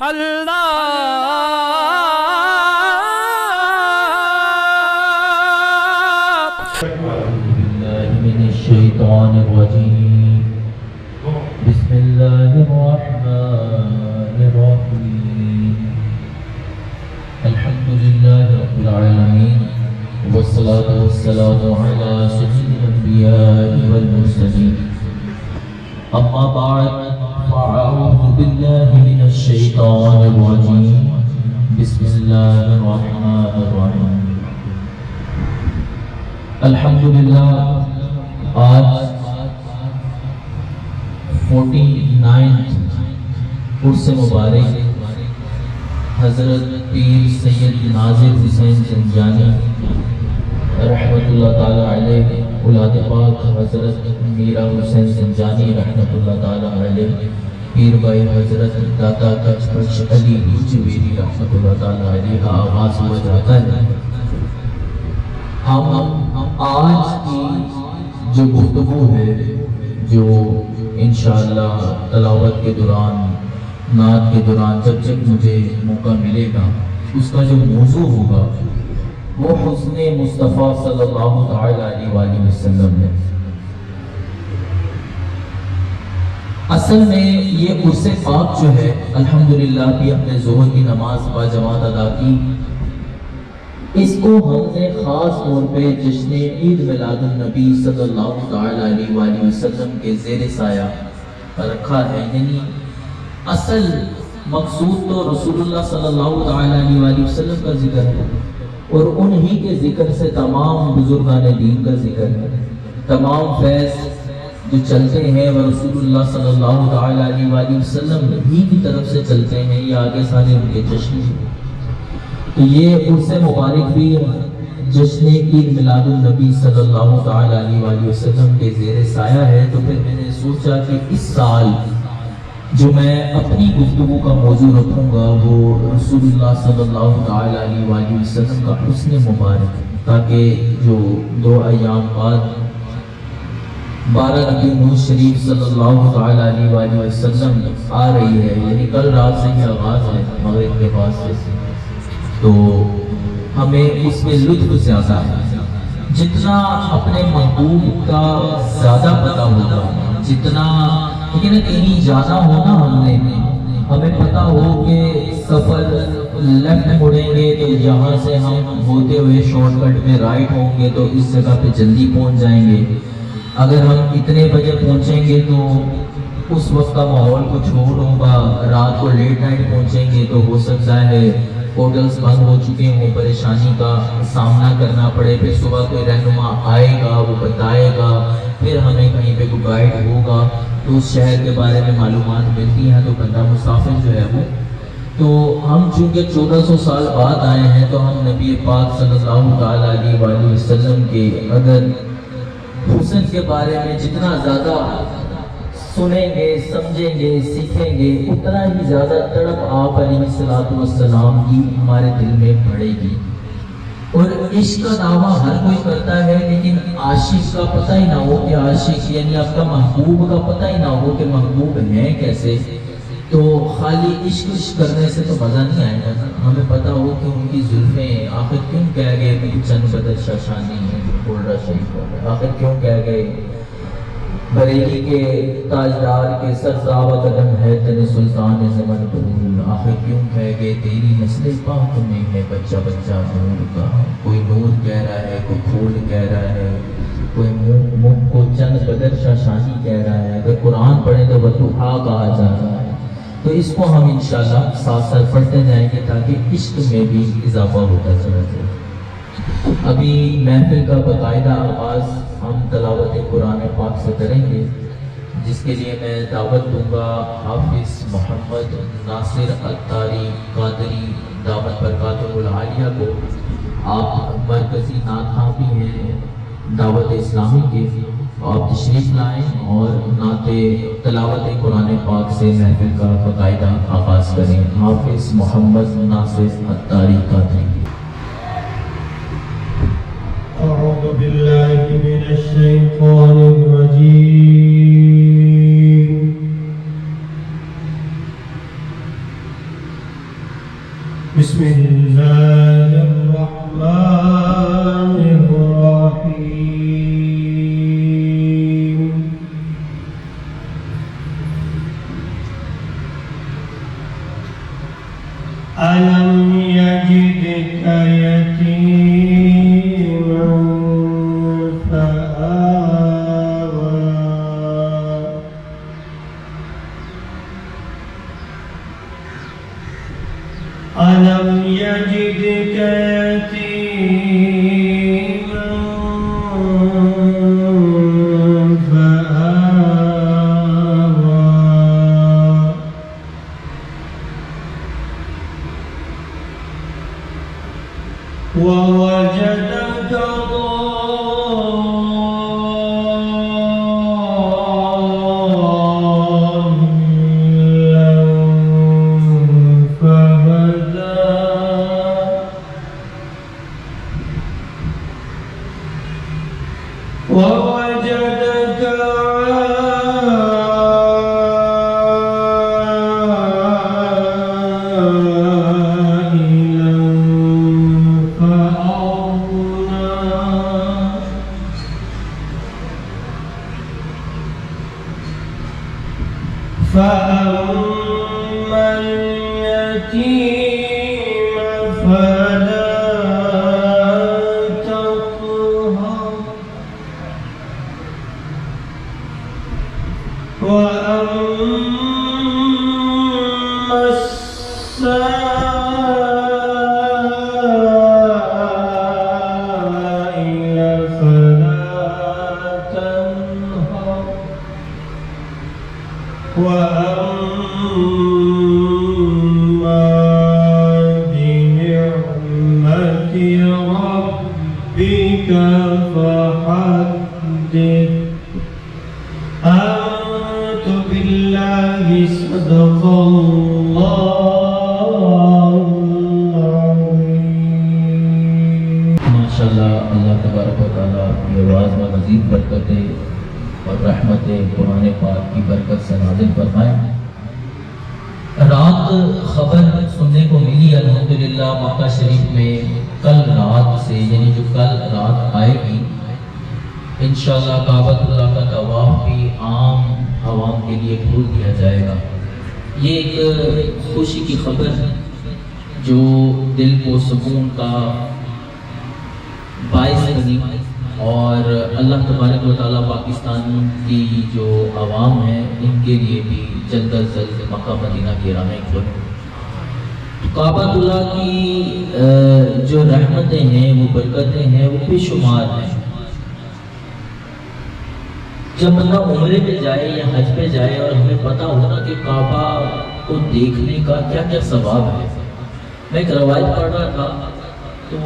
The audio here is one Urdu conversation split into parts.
من الشيطان الرجيم بسم الله الرحمن الرحيم الحمد لله رب العالمين والصلاة والسلام على سيد الأنبياء والمرسلين أما بعد فأعوذ بالله من الشيطان الرجيم بسم الله الرحمن الرحيم الحمدللہ آج 49 عرس مبارک حضرت پیر سید ناظر حسین زنجانی رحمت اللہ تعالیٰ علیہ، اولاد پاک حضرت میرا حسین زنجانی رحمت اللہ تعالیٰ علیہ، پیر بھائی حضرت داتا کچھ بخش علی جویری رحمت اللہ تعالیٰ علیہ کا آغاز ہوا جاتا ہے۔ ہم آج کی جو گفتگو ہے، جو انشاءاللہ تلاوت کے دوران، نعت کے دوران جب مجھے موقع ملے گا، اس کا جو موضوع ہوگا وہ حسن مصطفیٰ صلی اللہ علیہ وآلہ وسلم ہے۔ اصل میں یہ عرس پاک جو ہے، الحمدللہ بھی اپنے ظہر کی نماز با جماعت ادا کی، اس کو ہم نے خاص طور پہ جشن عید میلاد النبی صلی اللہ علیہ وآلہ وسلم کے زیر سایہ رکھا ہے۔ یعنی اصل مقصود تو رسول اللہ صلی اللہ علیہ وآلہ وسلم کا ذکر ہے، اور انہی کے ذکر سے تمام بزرگان دین کا ذکر ہے۔ تمام فیض جو چلتے ہیں وہ رسول اللہ صلی اللہ علیہ وآلہ وسلم ہی کی طرف سے چلتے ہیں، یہ آگے سارے ان کے جشن ہیں۔ تو یہ عرس مبارک بھی جشن عید میلاد النبی صلی اللہ علیہ وآلہ وسلم کے زیر سایہ ہے۔ تو پھر میں نے سوچا کہ اس سال جو میں اپنی گفتگو کا موضوع رکھوں گا وہ رسول اللہ صلی اللہ علیہ وآلہ وسلم کا حسن مبارک، تاکہ جو 2 ایام بعد 12 ربیع الاول شریف صلی اللہ علیہ وآلہ وسلم آ رہی ہے، یعنی کل رات سے ہی آغاز ہے مغرب کے بعد سے، تو ہمیں اس میں لطف زیادہ ہے۔ جتنا اپنے محبوب کا زیادہ پتہ ہوگا، جتنا کہیں جانا ہونا ہمیں پتہ ہو کہ سفر لیفٹ مڑیں گے تو یہاں سے ہم ہوتے ہوئے شارٹ کٹ میں رائٹ ہوں گے تو اس جگہ پہ جلدی پہنچ جائیں گے۔ اگر ہم اتنے بجے پہنچیں گے تو اس وقت کا ماحول کچھ اور ہوگا، رات کو لیٹ نائٹ پہنچیں گے تو ہو سکتا ہے ہوٹلز بند ہو چکے ہوں، پریشانی کا سامنا کرنا پڑے، پھر صبح کوئی رہنما آئے گا، وہ بتائے گا، پھر ہمیں کہیں پہ کوئی گائیڈ ہوگا تو اس شہر کے بارے میں معلومات ملتی ہیں، تو بندہ مسافر جو ہے وہ، تو ہم چونکہ 1400 سال بعد آئے ہیں تو ہم نبی پاک صلی اللہ علیہ وآلہ وسلم کے اگر حسن کے بارے میں جتنا زیادہ سنیں گے، سمجھیں گے، سیکھیں گے، اتنا ہی زیادہ تڑپ آپ علیہ السلام کی ہمارے دل میں بڑھے گی۔ اور عشق کا دعویٰ ہر کوئی کرتا ہے، لیکن عاشق کا پتہ ہی نہ ہو کہ عاشق، یعنی آپ کا محبوب کا پتہ ہی نہ ہو کہ محبوب ہیں کیسے، تو خالی عشق کرنے سے تو مزہ نہیں آئے گا۔ ہمیں پتہ ہو کہ ان کی زلفیں آخر کیوں کہہ گئے چند بدر شاشانی ہے، بول رہا شریف آخر کیوں کہہ گئے بریلی کے تاجدار کے سرزاوہ قدم ہے تن سلطان زمن پھول، آخر کیوں کہہ گئے تیری نسل پاک میں ہے بچہ بچہ نور کا، کوئی نور کہہ رہا ہے، کوئی پھول کہہ رہا ہے، کوئی منہ کو چند بدر شاشانی کہہ رہا ہے، اگر قرآن پڑھیں تو بطوحا کہا جا رہا ہے۔ تو اس کو ہم انشاءاللہ ساتھ ساتھ پڑھتے جائیں گے تاکہ عشق میں بھی اضافہ ہوتا چلا جائے۔ ابھی محفل کا باقاعدہ آغاز ہم تلاوت قرآن پاک سے کریں گے، جس کے لیے میں دعوت دوں گا حافظ محمد ناصر اتاری قادری دامت برکاتہ العالیہ کو۔ آپ مرکزی نعت خواں بھی ہیں دعوت اسلامی کے، آپ تشریف لائیں اور نعت تلاوت قرآن پاک سے محفل کا باقاعدہ آغاز کریں۔ حافظ محمد ناصر اتاری قادری۔ أعوذ بالله من الشيطان الرجيم ووجدك عائلا فأغنى فأما اليتيم فلا تقهر وأما السائل فلا تنهر وأما بنعمة ربك فحدث آمنت بالله صدق الله العظيم ماشاءاللہ اللہ تبارک و تعالیٰ کی آواز میں مزید برکتیں اور رحمتیں قرآن پاک کی برکت سے نازل فرمائیں۔ رات خبر سننے کو ملی الحمدللہ مکہ شریف میں کل رات سے، یعنی جو کل رات آئے گی انشاءاللہ کعبۃ اللہ کا طواف بھی عام عوام کے لیے کھول دیا جائے گا۔ یہ ایک خوشی کی خبر ہے جو دل کو سکون کا باعث بنی، اور اللہ تبارک و تعالیٰ پاکستان کی جو عوام ہے ان کے لیے بھی جلد از جلد مکہ مدینہ کی راہیں کھولیں۔ کعبۃ اللہ کی جو رحمتیں ہیں، وہ برکتیں ہیں، وہ بے شمار ہیں۔ جب بندہ عمرے پہ جائے یا حج پہ جائے اور ہمیں پتہ ہونا کہ کعبہ کو دیکھنے کا کیا کیا ثواب ہے۔ میں ایک روایت پڑھ رہا تھا تو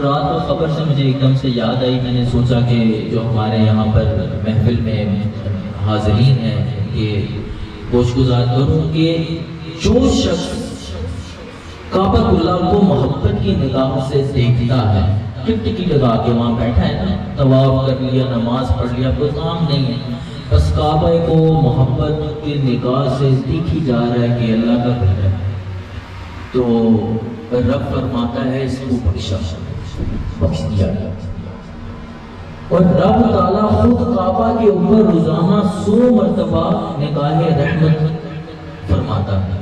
رات کو خبر سے مجھے ایک دم سے یاد آئی، میں نے سوچا کہ جو ہمارے یہاں پر محفل میں حاضرین ہیں کہ گوش گزار کروں کہ جو شخص کعبۃ اللہ کو محبت کی نگاہ سے دیکھتا ہے، ٹکٹکی لگا کے وہاں بیٹھا ہے نا، طواف کر لیا، نماز پڑھ لیا، کوئی کام نہیں ہے، بس کعبہ کو محبت کی نگاہ سے دیکھی جا رہا ہے کہ اللہ کا گھر ہے، تو رب فرماتا ہے اس کو بخش دیا گیا۔ اور رب تعالیٰ خود کعبہ کے اوپر روزانہ 100 مرتبہ نگاہ رحمت فرماتا ہے۔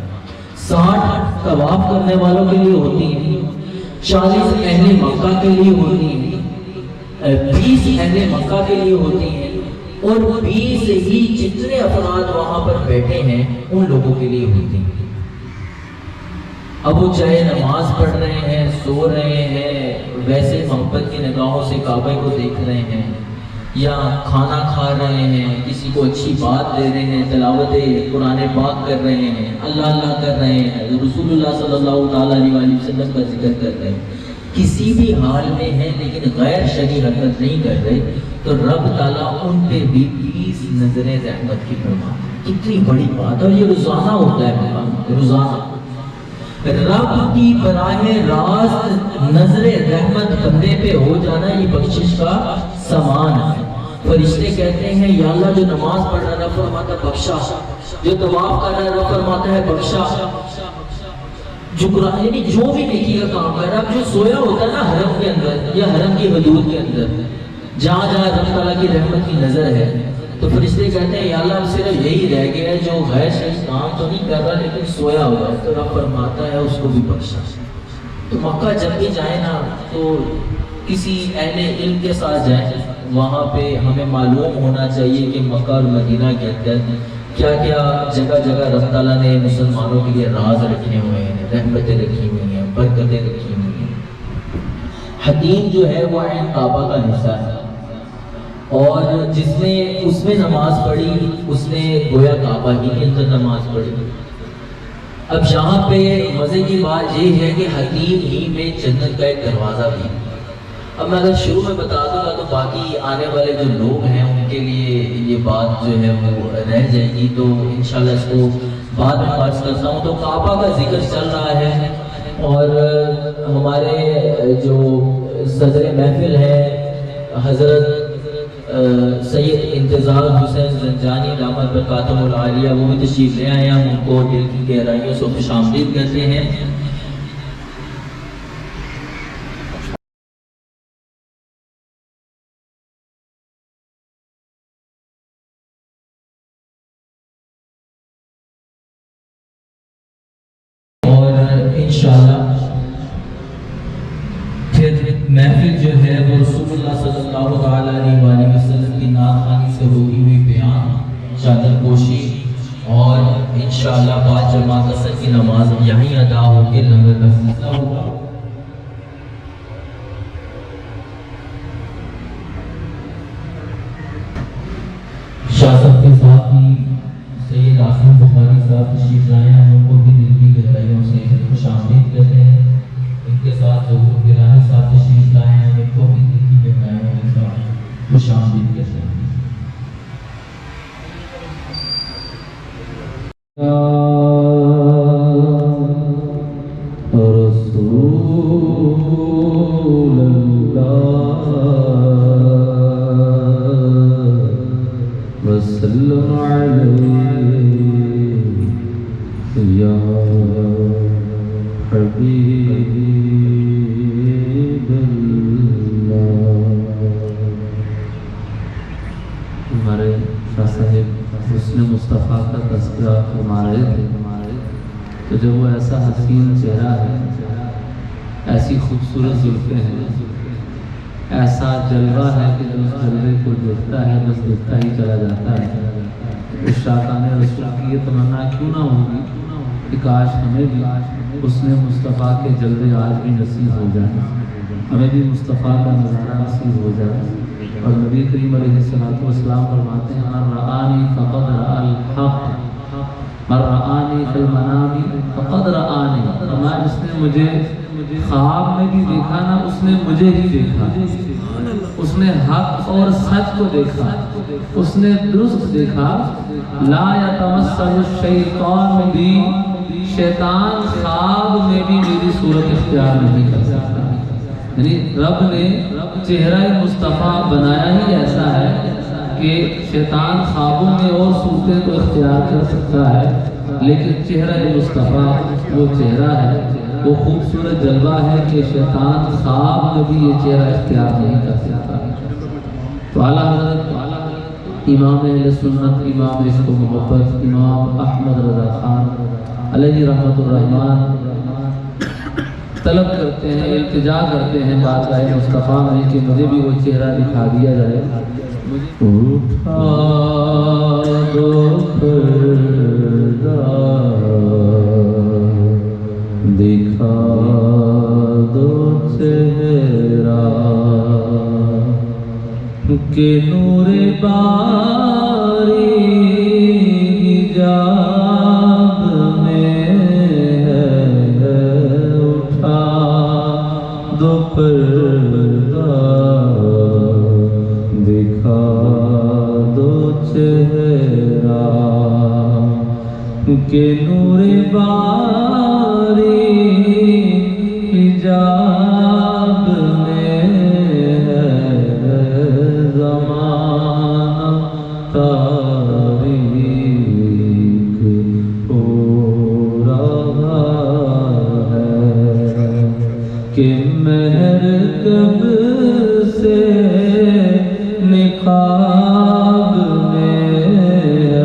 60 طواف کرنے والوں کے لیے ہوتی ہیں، 40 اہل مکہ کے لیے ہوتی ہیں، 20 اہل مکہ کے لیے ہوتی ہیں، اور 20 ہی جتنے افراد وہاں پر بیٹھے ہیں ان لوگوں کے لیے ہوتی ہیں۔ اب وہ چاہے نماز پڑھ رہے ہیں، سو رہے ہیں، ویسے محبت کی نگاہوں سے کعبہ کو دیکھ رہے ہیں، یا کھانا کھا رہے ہیں، کسی کو اچھی بات دے رہے ہیں، تلاوت قرآن پاک کر رہے ہیں، اللہ اللہ کر رہے ہیں، رسول اللہ صلی اللہ تعالیٰ علیہ وسلم کا ذکر کر رہے ہیں، کسی بھی حال میں ہیں لیکن غیر شرعی حرکت نہیں کر رہے، تو رب تعالیٰ ان پہ بھی 20 نظریں رحمت کی فرماتے ہیں۔ کتنی بڑی بات ہے، اور یہ روزانہ ہوتا ہے، روزانہ رب کی براہ راست نظر رحمت بندے پہ ہو جانا یہ بخشش کا سامان ہے۔ فرشتے کہتے ہیں یا اللہ جو نماز پڑھ رہا ہے رب فرماتا ہے بخشا، جو طواف کر رہا ہے رب فرماتا ہے بخشا، جو قرآن یعنی جو بھی نیکی کا کام کر رہا ہے، جو سویا ہوتا ہے نا حرم کے اندر یا حرم کی حدود کے اندر، جہاں جہاں رب تعالیٰ کی رحمت کی نظر ہے، تو فرشتے کہتے ہیں یا اللہ صرف یہی رہ گیا ہے جو غیر شرعی کام تو نہیں کر رہا لیکن سویا ہوا ہے، تو رب فرماتا ہے اس کو بھی بخشا۔ تو مکہ جب بھی جائیں نا تو کسی اہل علم کے ساتھ جائیں، وہاں پہ ہمیں معلوم ہونا چاہیے کہ مکہ اور مدینہ کے اندر کیا کیا جگہ جگہ رب تعالیٰ نے مسلمانوں کے لیے راز رکھے ہوئے ہیں، رحمتیں رکھی ہوئی ہیں، برکتیں رکھی ہوئی ہیں۔ حتیم جو ہے وہ عین کعبہ کا حصہ ہے، اور جس نے اس میں نماز پڑھی اس نے گویا کعبہ ہی کے اندر نماز پڑھی۔ اب یہاں پہ مزے کی بات یہ ہے کہ حتیم ہی میں جنت کا ایک دروازہ بھی ہے۔ اب میں اگر شروع میں بتا دوں گا تو باقی آنے والے جو لوگ ہیں ان کے لیے یہ بات جو ہے وہ رہ جائے گی، تو انشاءاللہ اس کو بعد میں عرض کرتا ہوں۔ تو کعبہ کا ذکر چل رہا ہے، اور ہمارے جو صدر محفل ہے حضرت سید انتظار حسین زنجانی دامت برکاتہ العالیہ وہ بھی تشریف لے آئے، ہم ان کو دل کی گہرائیوں سے خوش آمدید کہتے ہیں۔ اور انشاءاللہ پھر محفل جو ہے وہ رسول اللہ صلی اللہ تعالیٰ علیہ وآلہ وسلم کی نعت خوانی سے ہوتی ہوئی بیان، چادر پوشی، اور انشاءاللہ بعد جماعت اثر کی نماز یہیں ادا ہو کے لنگر کا سلسلہ ہوگا۔ شاہ صاحب کے ساتھ ہی سید آصف بخاری صاحب تشریف لائے ہیں، ہم ان کو بھی دل کی گہرائیوں سے خوش آمدید کہتے ہیں۔ ان کے ساتھ ظہور گیلانی صاحب تشریف لائے ہیں، ان کو بھی دل کی گہرائیوں کے ساتھ خوش آمدید کہتے ہیں۔ رسول اللہ وسلم علیہ یا حبیب اللہ۔ ہمارے شاہ صاحب حسن مصطفیٰ کا تذکرہ فرما رہے تھے، تو جب وہ ایسا حسین چہرہ ہے، ایسی خوبصورت زلفیں ہیں، ایسا جلوہ ہے کہ جو اس جلوے کو دیکھتا ہے بس دیکھتا ہی چلا جاتا ہے۔ اس شاہکان رسول کی یہ تمنا کیوں نہ ہوگی کہ کاش ہمیں بھی حسن مصطفیٰ کے جلوے آج بھی نصیب ہو جائیں، ہمیں بھی مصطفیٰ کا نظارہ نصیب ہو جائے۔ اور نبی کریم علیہ السلام فرماتے ہیں من رآنی فقد رأى الحق، من رآنی فی المنام فقد رآنی، فرمایا جس نے مجھے خواب میں بھی دیکھا نا اس نے مجھے ہی دیکھا، اس نے حق اور سچ کو دیکھا، اس نے درست دیکھا۔ لا یتمثل الشیطان بی، شیطان خواب میں بھی میری صورت اختیار نہیں کر سکتا۔ یعنی رب نے چہرہ مصطفیٰ بنایا ہی ایسا ہے کہ شیطان خوابوں میں اور صورتیں تو اختیار کر سکتا ہے، لیکن چہرہ مصطفیٰ وہ چہرہ ہے، وہ خوبصورت جلوہ ہے کہ شیطان خواب میں بھی یہ چہرہ اختیار نہیں کر سکتا۔ تو اعلیٰ حضرت امام اہل سنت، امام عشق و محبت، امام احمد رضا خان علیہ رحمت الرحمن طلب کرتے ہیں، التجا کرتے ہیں بارگاہ مصطفیٰ میں کہ مجھے بھی وہ چہرہ دکھا دیا جائے۔ اٹھا دو پردہ دکھا دو چہرہ کہ نور باری حجاب میں ہے، اٹھا دو پردہ دکھا دو چہرہ کہ نور باری حجاب میں ہے، زمانہ تاریک ہو رہا ہے کہ مہر کب سے نقاب میں ہے،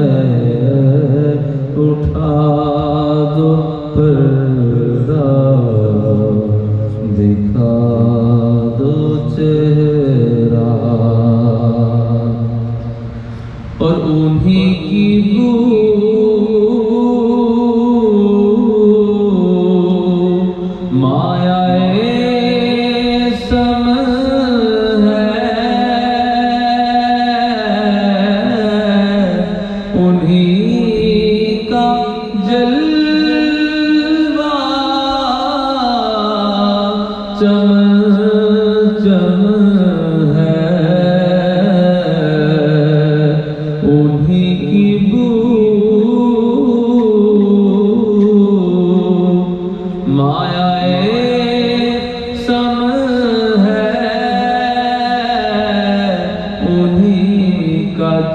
اٹھا دو پردہ دکھا دو چہرہ، اور انہی کی بو مایا سمن ہے، انہی کا جلوہ چمن چمن ہے، انہی کی بو مایا سمن ہے، انہی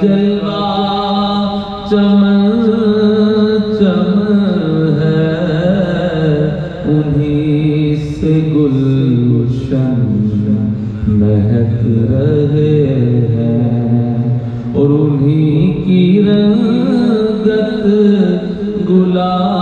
جلوہ چمن چمن ہے، انہی سے گلشن مہک رہے ہیں، اور انہی کی رنگت گلاب